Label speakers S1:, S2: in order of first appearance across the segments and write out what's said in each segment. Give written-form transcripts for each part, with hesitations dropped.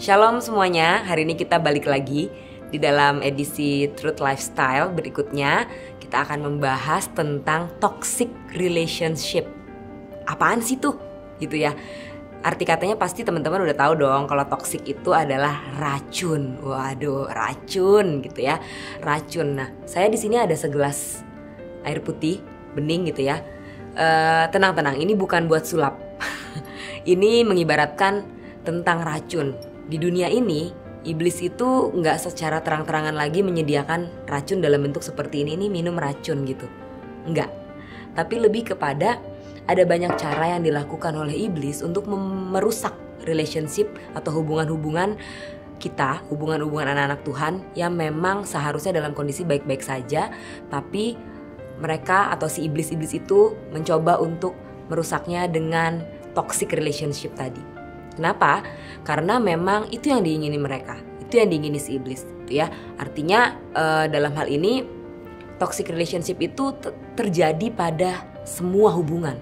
S1: Shalom semuanya, hari ini kita balik lagi di dalam edisi Truth Lifestyle. Berikutnya kita akan membahas tentang toxic relationship. Apaan sih tuh? Gitu ya. Arti katanya pasti teman-teman udah tahu dong kalau toxic itu adalah racun. Waduh, racun gitu ya. Racun. Nah, saya di sini ada segelas air putih, bening gitu ya. Tenang-tenang, ini bukan buat sulap. Ini mengibaratkan tentang racun. Di dunia ini, iblis itu nggak secara terang-terangan lagi menyediakan racun dalam bentuk seperti ini minum racun gitu. Enggak. Tapi lebih kepada ada banyak cara yang dilakukan oleh iblis untuk merusak relationship atau hubungan-hubungan kita, hubungan-hubungan anak-anak Tuhan yang memang seharusnya dalam kondisi baik-baik saja, tapi mereka atau si iblis-iblis itu mencoba untuk merusaknya dengan toxic relationship tadi. Kenapa? Karena memang itu yang diingini mereka, itu yang diingini si iblis, gitu ya. Artinya dalam hal ini toxic relationship itu terjadi pada semua hubungan.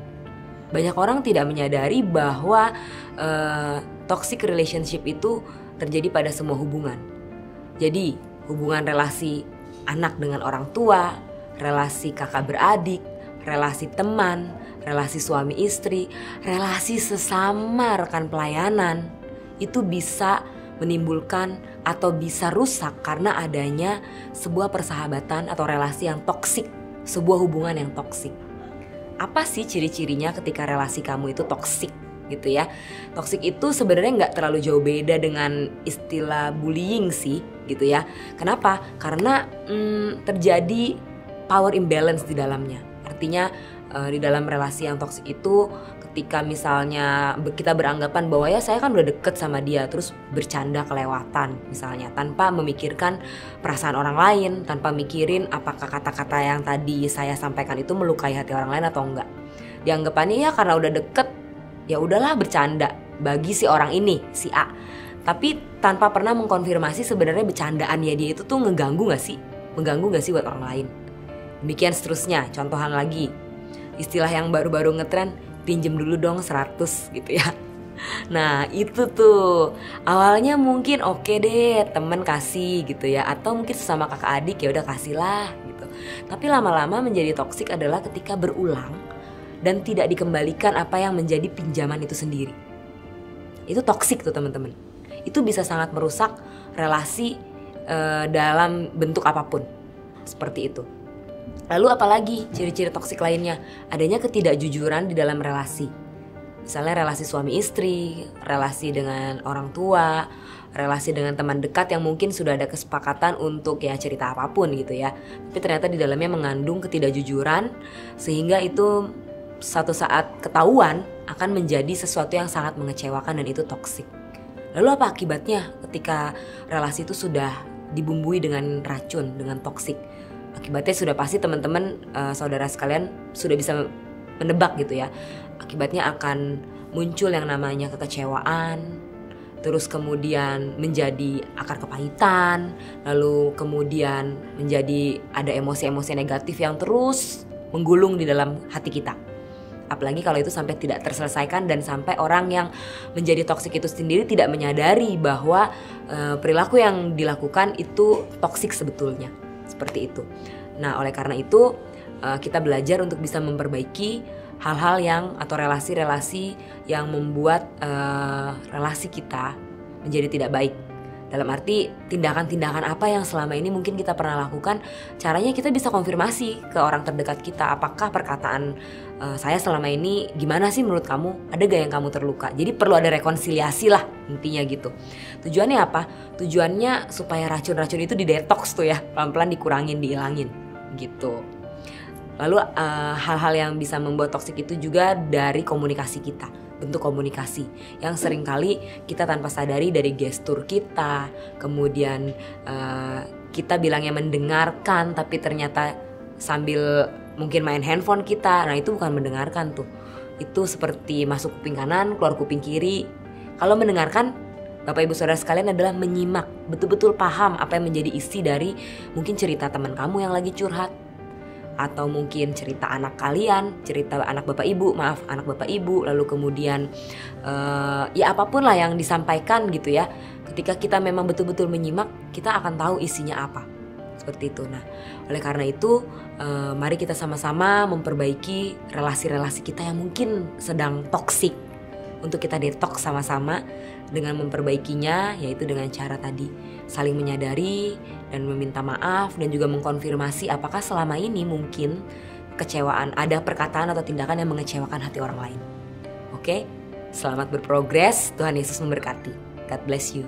S1: Banyak orang tidak menyadari bahwa toxic relationship itu terjadi pada semua hubungan. Jadi hubungan relasi anak dengan orang tua, relasi kakak beradik, relasi teman, relasi suami istri, relasi sesama rekan pelayanan itu bisa menimbulkan atau bisa rusak karena adanya sebuah persahabatan atau relasi yang toksik, sebuah hubungan yang toksik. Apa sih ciri-cirinya ketika relasi kamu itu toksik gitu ya? Toksik itu sebenarnya nggak terlalu jauh beda dengan istilah bullying sih gitu ya. Kenapa? Karena terjadi power imbalance di dalamnya. Artinya di dalam relasi yang toksik itu ketika misalnya kita beranggapan bahwa ya saya kan udah deket sama dia, terus bercanda kelewatan misalnya tanpa memikirkan perasaan orang lain, tanpa mikirin apakah kata-kata yang tadi saya sampaikan itu melukai hati orang lain atau enggak. Dianggapannya ya karena udah deket ya udahlah bercanda bagi si orang ini, si A. Tapi tanpa pernah mengkonfirmasi sebenarnya bercandaannya dia itu tuh ngeganggu gak sih? Mengganggu gak sih buat orang lain? Demikian seterusnya, contohan lagi. Istilah yang baru-baru ngetren, pinjem dulu dong 100 gitu ya. Nah itu tuh awalnya mungkin oke deh temen kasih gitu ya, atau mungkin sesama kakak adik ya udah kasih lah gitu. Tapi lama-lama menjadi toksik adalah ketika berulang dan tidak dikembalikan apa yang menjadi pinjaman itu sendiri. Itu toksik tuh teman-teman. Itu bisa sangat merusak relasi dalam bentuk apapun. Seperti itu. Lalu apalagi ciri-ciri toksik lainnya? Adanya ketidakjujuran di dalam relasi. Misalnya relasi suami istri, relasi dengan orang tua, relasi dengan teman dekat yang mungkin sudah ada kesepakatan untuk ya cerita apapun gitu ya. Tapi ternyata di dalamnya mengandung ketidakjujuran sehingga itu suatu saat ketahuan akan menjadi sesuatu yang sangat mengecewakan dan itu toksik. Lalu apa akibatnya ketika relasi itu sudah dibumbui dengan racun, dengan toksik? Akibatnya sudah pasti teman-teman saudara sekalian sudah bisa menebak gitu ya. Akibatnya akan muncul yang namanya kekecewaan, terus kemudian menjadi akar kepahitan, lalu kemudian menjadi ada emosi-emosi negatif yang terus menggulung di dalam hati kita. Apalagi kalau itu sampai tidak terselesaikan dan sampai orang yang menjadi toksik itu sendiri tidak menyadari bahwa perilaku yang dilakukan itu toksik sebetulnya. Seperti itu. Nah, oleh karena itu kita belajar untuk bisa memperbaiki hal-hal yang atau relasi-relasi yang membuat relasi kita menjadi tidak baik. Dalam arti tindakan-tindakan apa yang selama ini mungkin kita pernah lakukan, caranya kita bisa konfirmasi ke orang terdekat kita. Apakah perkataan saya selama ini gimana sih menurut kamu? Ada gak yang kamu terluka? Jadi perlu ada rekonsiliasi lah intinya gitu. Tujuannya apa? Tujuannya supaya racun-racun itu didetoks tuh ya, pelan-pelan dikurangin, dihilangin gitu. Lalu hal-hal yang bisa membuat toksik itu juga dari komunikasi kita. Bentuk komunikasi yang seringkali kita tanpa sadari dari gestur kita, kemudian kita bilangnya mendengarkan tapi ternyata sambil mungkin main handphone kita. Nah itu bukan mendengarkan tuh, itu seperti masuk kuping kanan keluar kuping kiri. Kalau mendengarkan Bapak Ibu Saudara sekalian adalah menyimak, betul-betul paham apa yang menjadi isi dari mungkin cerita teman kamu yang lagi curhat, atau mungkin cerita anak kalian, cerita anak bapak ibu, lalu kemudian ya apapun lah yang disampaikan gitu ya. Ketika kita memang betul-betul menyimak, kita akan tahu isinya apa. Seperti itu. Nah, oleh karena itu mari kita sama-sama memperbaiki relasi-relasi kita yang mungkin sedang toksik. Untuk kita detox sama-sama dengan memperbaikinya, yaitu dengan cara tadi saling menyadari dan meminta maaf, dan juga mengkonfirmasi apakah selama ini mungkin ada perkataan atau tindakan yang mengecewakan hati orang lain. Oke? Selamat berprogres, Tuhan Yesus memberkati. God bless you.